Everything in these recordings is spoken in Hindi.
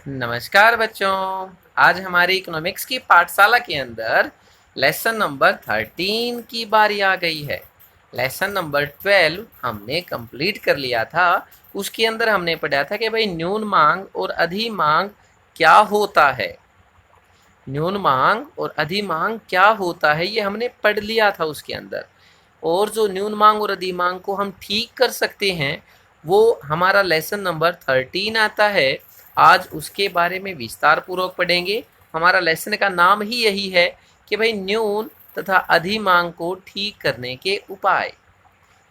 नमस्कार बच्चों। आज हमारी इकोनॉमिक्स की पाठशाला के अंदर लेसन नंबर 13 की बारी आ गई है। लेसन नंबर 12 हमने कंप्लीट कर लिया था। उसके अंदर हमने पढ़ा था कि भाई न्यून मांग और अधि मांग क्या होता है। न्यून मांग और अधि मांग क्या होता है ये हमने पढ़ लिया था उसके अंदर। और जो न्यून मांग और अधि मांग को हम ठीक कर सकते हैं वो हमारा लेसन नंबर 13 आता है। आज उसके बारे में विस्तार पूर्वक पढ़ेंगे। हमारा लेसन का नाम ही यही है कि भाई न्यून तथा अधि मांग को ठीक करने के उपाय।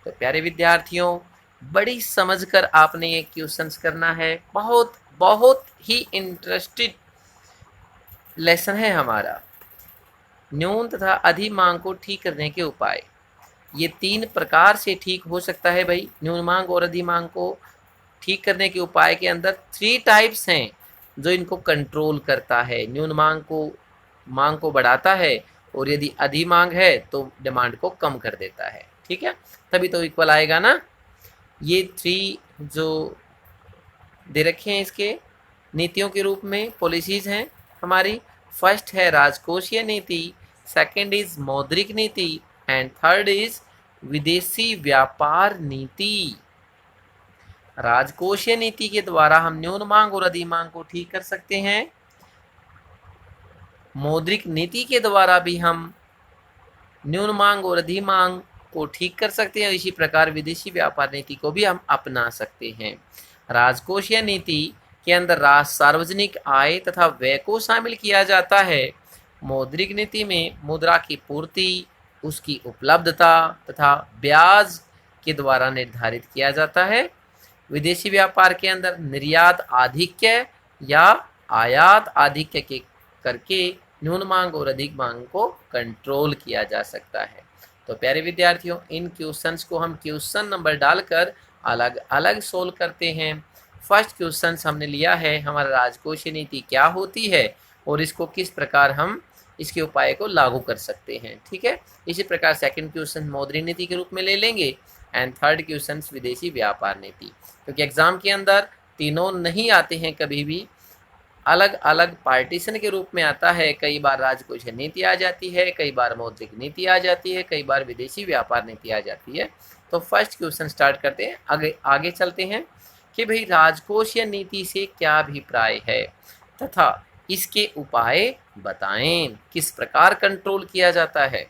तो प्यारे विद्यार्थियों, बड़ी समझकर आपने ये क्वेश्चंस करना है। बहुत बहुत ही इंटरेस्टेड लेसन है हमारा। न्यून तथा अधि मांग को ठीक करने के उपाय ये 3 प्रकार से ठीक हो सकता है भाई। न्यून मांग और अधि मांग को ठीक करने के उपाय के अंदर 3 टाइप्स हैं जो इनको कंट्रोल करता है। न्यून मांग को बढ़ाता है और यदि अधि मांग है तो डिमांड को कम कर देता है। ठीक है, तभी तो इक्वल आएगा ना। ये 3 जो दे रखे हैं इसके नीतियों के रूप में पॉलिसीज हैं हमारी। फर्स्ट है राजकोषीय नीति, सेकंड इज मौद्रिक नीति एंड थर्ड इज विदेशी व्यापार नीति। राजकोषीय नीति के द्वारा हम न्यून मांग और अधि मांग को ठीक कर सकते हैं। मौद्रिक नीति के द्वारा भी हम न्यून मांग और अधि मांग को ठीक कर सकते हैं। इसी प्रकार विदेशी व्यापार नीति को भी हम अपना सकते हैं। राजकोषीय नीति के अंदर सार्वजनिक आय तथा व्यय को शामिल किया जाता है। मौद्रिक नीति में मुद्रा की पूर्ति, उसकी उपलब्धता तथा ब्याज के द्वारा निर्धारित किया जाता है। विदेशी व्यापार के अंदर निर्यात आधिक्य या आयात आधिक्य के करके न्यून मांग और अधिक मांग को कंट्रोल किया जा सकता है। तो प्यारे विद्यार्थियों, इन क्वेश्चंस को हम क्वेश्चन नंबर डालकर अलग अलग सोल्व करते हैं। फर्स्ट क्वेश्चन हमने लिया है हमारा राजकोषीय नीति क्या होती है और इसको किस प्रकार हम इसके उपाय को लागू कर सकते हैं। ठीक है, इसी प्रकार सेकंड क्वेश्चन मौद्रिक नीति के रूप में ले लेंगे एंड थर्ड क्वेश्चन विदेशी व्यापार नीति। क्योंकि एग्जाम के अंदर तीनों नहीं आते हैं, कभी भी अलग अलग पार्टीशन के रूप में आता है। कई बार राजकोषीय नीति आ जाती है, कई बार मौद्रिक नीति आ जाती है, कई बार विदेशी व्यापार नीति आ जाती है। तो फर्स्ट क्वेश्चन स्टार्ट करते हैं, आगे चलते हैं कि भाई राजकोषीय नीति से क्या अभिप्राय है तथा इसके उपाय बताएं, किस प्रकार कंट्रोल किया जाता है।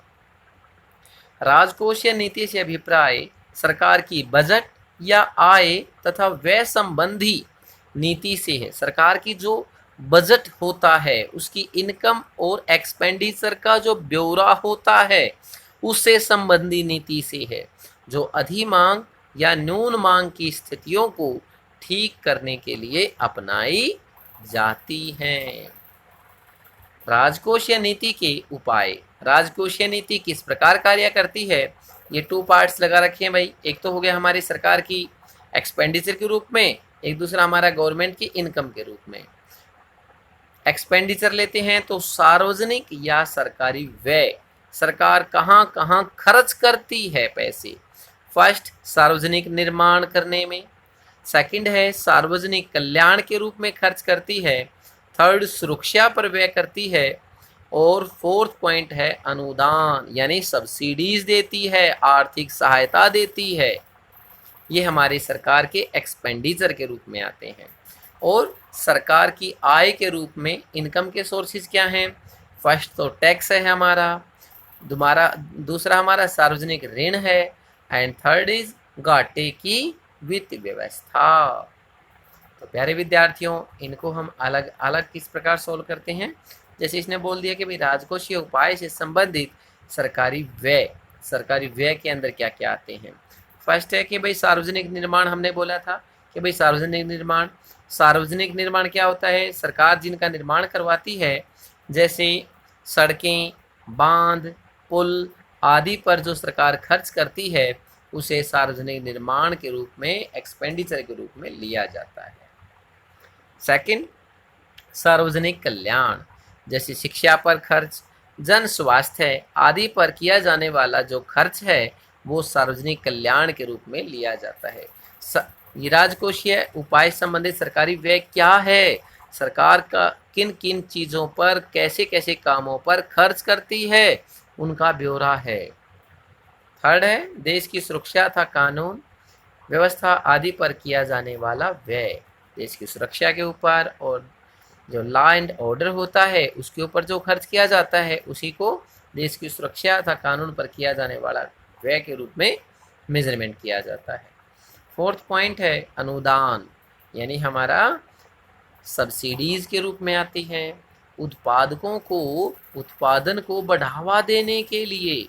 राजकोषीय नीति से अभिप्राय सरकार की बजट या आय तथा व्यय संबंधी नीति से है। सरकार की जो बजट होता है, उसकी इनकम और एक्सपेंडिचर का जो ब्यौरा होता है, उससे संबंधी नीति से है, जो अधि मांग या न्यून मांग की स्थितियों को ठीक करने के लिए अपनाई जाती हैं। राजकोषीय नीति के उपाय। राजकोषीय नीति किस प्रकार कार्य करती है, ये 2 पार्ट्स लगा रखे हैं भाई। एक तो हो गया हमारी सरकार की एक्सपेंडिचर के रूप में, एक दूसरा हमारा गवर्नमेंट की इनकम के रूप में। एक्सपेंडिचर लेते हैं तो सार्वजनिक या सरकारी व्यय, सरकार कहाँ कहाँ खर्च करती है पैसे। फर्स्ट सार्वजनिक निर्माण करने में, सेकंड है सार्वजनिक कल्याण के रूप में खर्च करती है, थर्ड सुरक्षा पर व्यय करती है और फोर्थ पॉइंट है अनुदान यानी सब्सिडीज देती है, आर्थिक सहायता देती है। ये हमारी सरकार के एक्सपेंडिचर के रूप में आते हैं। और सरकार की आय के रूप में इनकम के सोर्सेज क्या हैं। फर्स्ट तो टैक्स है हमारा, दूसरा हमारा सार्वजनिक ऋण है एंड थर्ड इज घाटे की वित्त व्यवस्था। तो प्यारे विद्यार्थियों, इनको हम अलग अलग किस प्रकार सोल्व करते हैं। जैसे इसने बोल दिया कि भाई राजकोषीय उपाय से संबंधित सरकारी व्यय के अंदर क्या क्या आते हैं। फर्स्ट है कि भाई सार्वजनिक निर्माण, हमने बोला था कि भाई सार्वजनिक निर्माण क्या होता है। सरकार जिनका निर्माण करवाती है, जैसे सड़कें, बांध, पुल आदि पर जो सरकार खर्च करती है, उसे सार्वजनिक निर्माण के रूप में, एक्सपेंडिचर के रूप में लिया जाता है। सेकंड सार्वजनिक कल्याण, जैसे शिक्षा पर खर्च, जन स्वास्थ्य आदि पर किया जाने वाला जो खर्च है वो सार्वजनिक कल्याण के रूप में लिया जाता है। ये राजकोषीय उपाय संबंधित सरकारी व्यय क्या है। सरकार का किन किन चीज़ों पर, कैसे कैसे कामों पर खर्च करती है, उनका ब्यौरा है। थर्ड है देश की सुरक्षा तथा कानून व्यवस्था आदि पर किया जाने वाला व्यय। देश की सुरक्षा के ऊपर और जो लॉ एंड ऑर्डर होता है उसके ऊपर जो खर्च किया जाता है उसी को देश की सुरक्षा तथा कानून पर किया जाने वाला व्यय के रूप में मेजरमेंट किया जाता है। फोर्थ पॉइंट है अनुदान, यानी हमारा सब्सिडीज के रूप में आती है। उत्पादकों को उत्पादन को बढ़ावा देने के लिए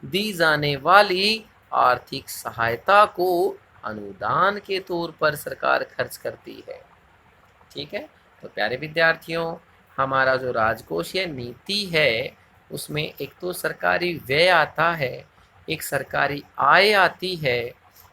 दी जाने वाली आर्थिक सहायता को अनुदान के तौर पर सरकार खर्च करती है। ठीक है, तो प्यारे विद्यार्थियों, हमारा जो राजकोषीय नीति है उसमें एक तो सरकारी व्यय आता है, एक सरकारी आय आती है।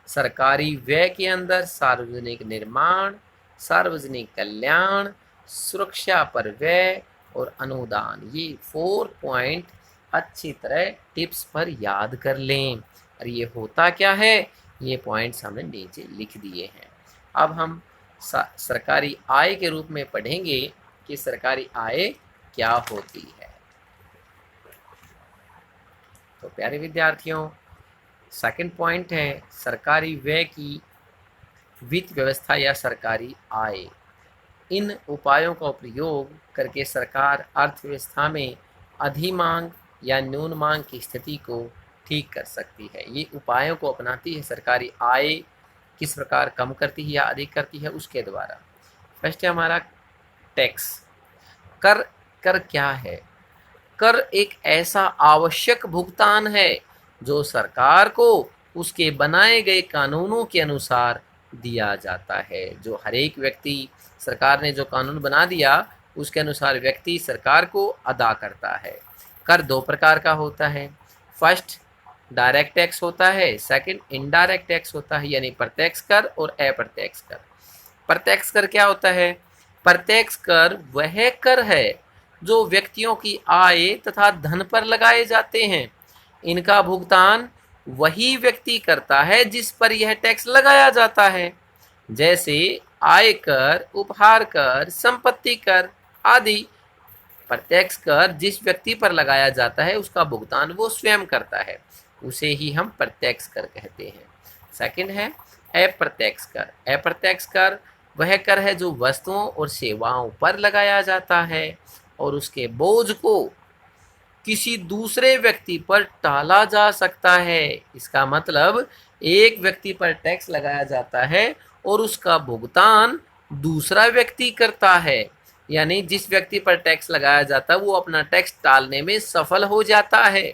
सरकारी व्यय के अंदर सार्वजनिक निर्माण, सार्वजनिक कल्याण, सुरक्षा पर व्यय और अनुदान, ये 4 पॉइंट अच्छी तरह टिप्स पर याद कर लें। और ये होता क्या है, ये पॉइंट्स हमने नीचे लिख दिए हैं। अब हम सरकारी आय के रूप में पढ़ेंगे कि सरकारी आय क्या होती है। तो प्यारे विद्यार्थियों, सेकंड पॉइंट है सरकारी व्यय की वित्त व्यवस्था या सरकारी आय। इन उपायों का प्रयोग करके सरकार अर्थव्यवस्था में अधिमांग या न्यून मांग की स्थिति को ठीक कर सकती है। ये उपायों को अपनाती है सरकारी आय किस प्रकार कम करती है या अधिक करती है उसके द्वारा। फर्स्ट है हमारा टैक्स। कर। कर क्या है? कर एक ऐसा आवश्यक भुगतान है जो सरकार को उसके बनाए गए कानूनों के अनुसार दिया जाता है। जो हर एक व्यक्ति, सरकार ने जो कानून बना दिया उसके अनुसार व्यक्ति सरकार को अदा करता है। कर 2 प्रकार का होता है। फर्स्ट डायरेक्ट टैक्स होता है, सेकंड इनडायरेक्ट टैक्स होता है, यानी प्रत्यक्ष कर और अप्रत्यक्ष कर। प्रत्यक्ष कर क्या होता है? प्रत्यक्ष कर वह कर है जो व्यक्तियों की आय तथा धन पर लगाए जाते हैं। इनका भुगतान वही व्यक्ति करता है जिस पर यह टैक्स लगाया जाता है, जैसे आयकर, उपहार कर, संपत्ति कर आदि। प्रत्यक्ष कर जिस व्यक्ति पर लगाया जाता है उसका भुगतान वो स्वयं करता है, उसे ही हम प्रत्यक्ष कर कहते हैं। सेकंड है अप्रत्यक्ष कर। अप्रत्यक्ष कर वह कर है जो वस्तुओं और सेवाओं पर लगाया जाता है और उसके बोझ को किसी दूसरे व्यक्ति पर टाला जा सकता है। इसका मतलब एक व्यक्ति पर टैक्स लगाया जाता है और उसका भुगतान दूसरा व्यक्ति करता है, यानी जिस व्यक्ति पर टैक्स लगाया जाता है वो अपना टैक्स टालने में सफल हो जाता है।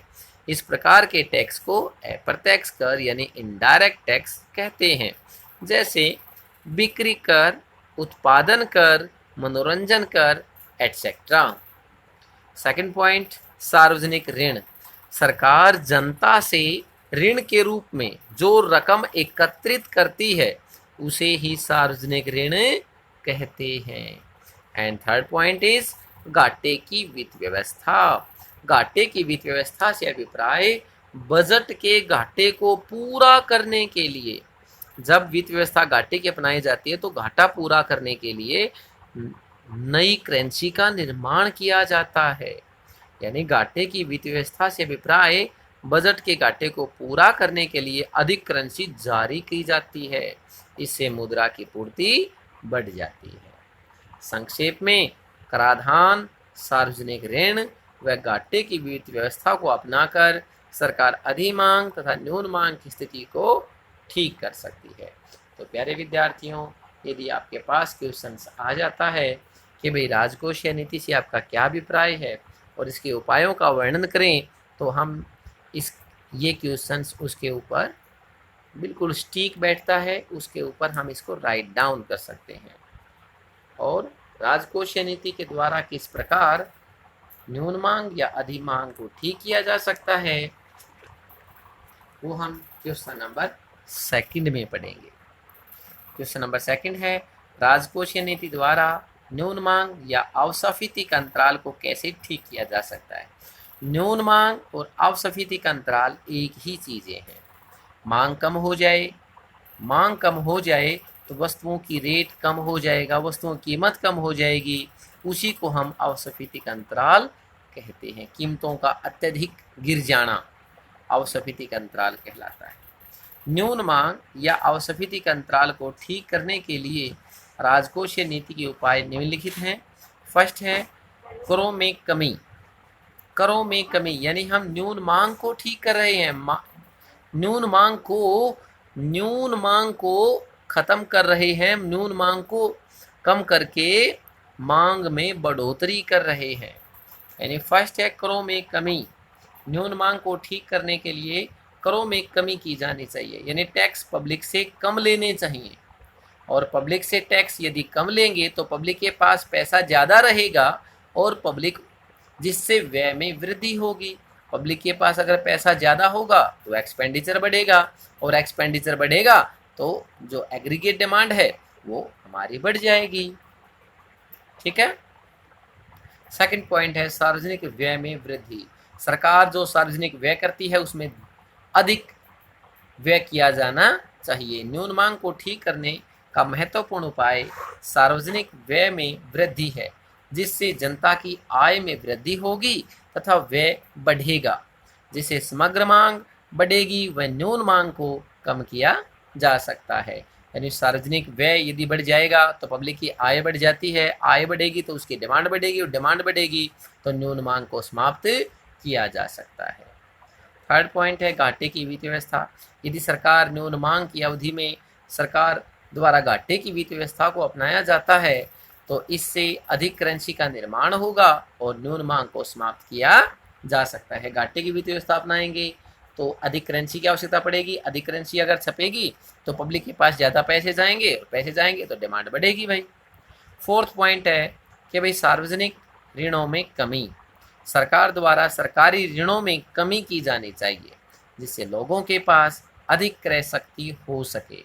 इस प्रकार के टैक्स को अप्रत्यक्ष कर यानी इनडायरेक्ट टैक्स कहते हैं, जैसे बिक्री कर, उत्पादन कर, मनोरंजन कर एटसेट्रा। सेकंड पॉइंट सार्वजनिक ऋण। सरकार जनता से ऋण के रूप में जो रकम एकत्रित करती है उसे ही सार्वजनिक ऋण कहते हैं। एंड थर्ड पॉइंट इज घाटे की वित्त व्यवस्था। घाटे की वित्त व्यवस्था से अभिप्राय बजट के घाटे को पूरा करने के लिए, जब वित्त व्यवस्था घाटे की अपनाई जाती है तो घाटा पूरा करने के लिए नई करेंसी का निर्माण किया जाता है। यानी घाटे की वित्त व्यवस्था से अभिप्राय बजट के घाटे को पूरा करने के लिए अधिक करेंसी जारी की जाती है, इससे मुद्रा की पूर्ति बढ़ जाती है। संक्षेप में कराधान, सार्वजनिक ऋण व घाटे की वित्त व्यवस्था को अपनाकर सरकार अधिमांग तथा न्यून मांग की स्थिति को ठीक कर सकती है। तो प्यारे विद्यार्थियों, यदि आपके पास क्वेश्चन आ जाता है कि भाई राजकोषीय नीति से आपका क्या अभिप्राय है और इसके उपायों का वर्णन करें, तो हम ये क्वेश्चंस उसके ऊपर बिल्कुल स्टिक बैठता है, उसके ऊपर हम इसको राइट डाउन कर सकते हैं और राजकोषीय नीति के द्वारा किस प्रकार न्यून मांग या अधिमांग को ठीक किया जा सकता है वो हम क्वेश्चन नंबर 2 में पढ़ेंगे। क्वेश्चन नंबर 2 है राजकोषीय नीति द्वारा न्यून मांग या अवस्फीति का अंतराल को कैसे ठीक किया जा सकता है। न्यून मांग और अवस्फीति का अंतराल एक ही चीजें हैं। मांग कम हो जाए तो वस्तुओं की रेट कम हो जाएगा, वस्तुओं की कीमत कम हो जाएगी, उसी को हम अवसफीतिक अंतराल कहते हैं। कीमतों का अत्यधिक गिर जाना अवसफीतिक अंतराल कहलाता है। न्यून मांग या अवसफीतिक अंतराल को ठीक करने के लिए राजकोषीय नीति के उपाय निम्नलिखित हैं। फर्स्ट है करों में कमी। करों में कमी यानी हम न्यून मांग को ठीक कर रहे हैं, न्यून मांग को खत्म कर रहे हैं, न्यून मांग को कम करके मांग में बढ़ोतरी कर रहे हैं। यानी फर्स्ट है करों में कमी। न्यून मांग को ठीक करने के लिए करों में कमी की जानी चाहिए, यानी टैक्स पब्लिक से कम लेने चाहिए। और पब्लिक से टैक्स यदि कम लेंगे तो पब्लिक के पास पैसा ज़्यादा रहेगा और पब्लिक जिससे व्यय में वृद्धि होगी। पब्लिक के पास अगर पैसा ज़्यादा होगा तो एक्सपेंडिचर बढ़ेगा, और एक्सपेंडिचर बढ़ेगा तो जो एग्रीगेट डिमांड है वो हमारी बढ़ जाएगी। ठीक है। सेकंड पॉइंट है सार्वजनिक व्यय में वृद्धि। सरकार जो सार्वजनिक व्यय करती है उसमें अधिक व्यय किया जाना चाहिए। न्यून मांग को ठीक करने का महत्वपूर्ण उपाय सार्वजनिक व्यय में वृद्धि है, जिससे जनता की आय में वृद्धि होगी तथा व्यय बढ़ेगा। जिससे समग्र मांग बढ़ेगी व न्यून मांग को कम किया जा सकता है। यानी सार्वजनिक व्यय यदि बढ़ जाएगा तो पब्लिक की आय बढ़ जाती है, आय बढ़ेगी तो उसकी डिमांड बढ़ेगी, और डिमांड बढ़ेगी तो न्यून मांग को समाप्त किया जा सकता है। थर्ड पॉइंट है घाटे की वित्तीय व्यवस्था। यदि सरकार न्यून मांग की अवधि में सरकार द्वारा घाटे की वित्तीय व्यवस्था को अपनाया जाता है तो इससे अधिक करेंसी का निर्माण होगा और न्यून मांग को समाप्त किया जा सकता है। घाटे की वित्तीय व्यवस्था अपनाएंगे तो अधिक करेंसी की आवश्यकता पड़ेगी, अधिक करेंसी अगर छपेगी तो पब्लिक के पास ज़्यादा पैसे जाएंगे, और पैसे जाएंगे तो डिमांड बढ़ेगी भाई। फोर्थ पॉइंट है कि भाई सार्वजनिक ऋणों में कमी। सरकार द्वारा सरकारी ऋणों में कमी की जानी चाहिए जिससे लोगों के पास अधिक क्रय शक्ति हो सके।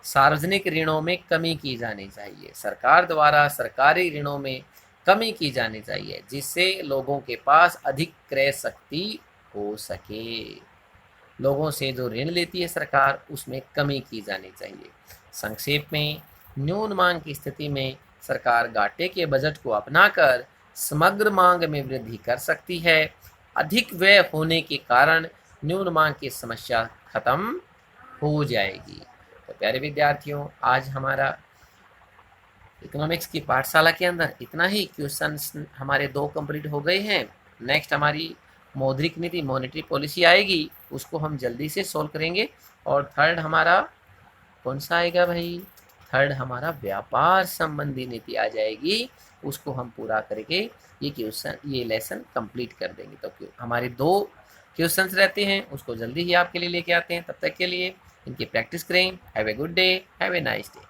सार्वजनिक ऋणों में कमी की जानी चाहिए, सरकार द्वारा सरकारी ऋणों में कमी की जानी चाहिए जिससे लोगों के पास अधिक क्रय शक्ति हो सके। लोगों से जो ऋण लेती है सरकार उसमें कमी की जानी चाहिए। संक्षेप में न्यून मांग की स्थिति में सरकार घाटे के बजट को अपनाकर समग्र मांग में वृद्धि कर सकती है। अधिक व्यय होने के कारण न्यून मांग की समस्या खत्म हो जाएगी। तो प्यारे विद्यार्थियों, आज हमारा इकोनॉमिक्स की पाठशाला के अंदर इतना ही। क्वेश्चंस हमारे 2 कंप्लीट हो गए हैं। नेक्स्ट हमारी मौद्रिक नीति मॉनेटरी पॉलिसी आएगी, उसको हम जल्दी से सोल्व करेंगे। और थर्ड हमारा कौन सा आएगा भाई? थर्ड हमारा व्यापार संबंधी नीति आ जाएगी, उसको हम पूरा करके ये लेसन कंप्लीट कर देंगे। तो हमारे 2 क्वेश्चंस रहते हैं, उसको जल्दी ही आपके लिए लेके आते हैं। तब तक के लिए इनकी प्रैक्टिस करें। Have a good day, have a nice day.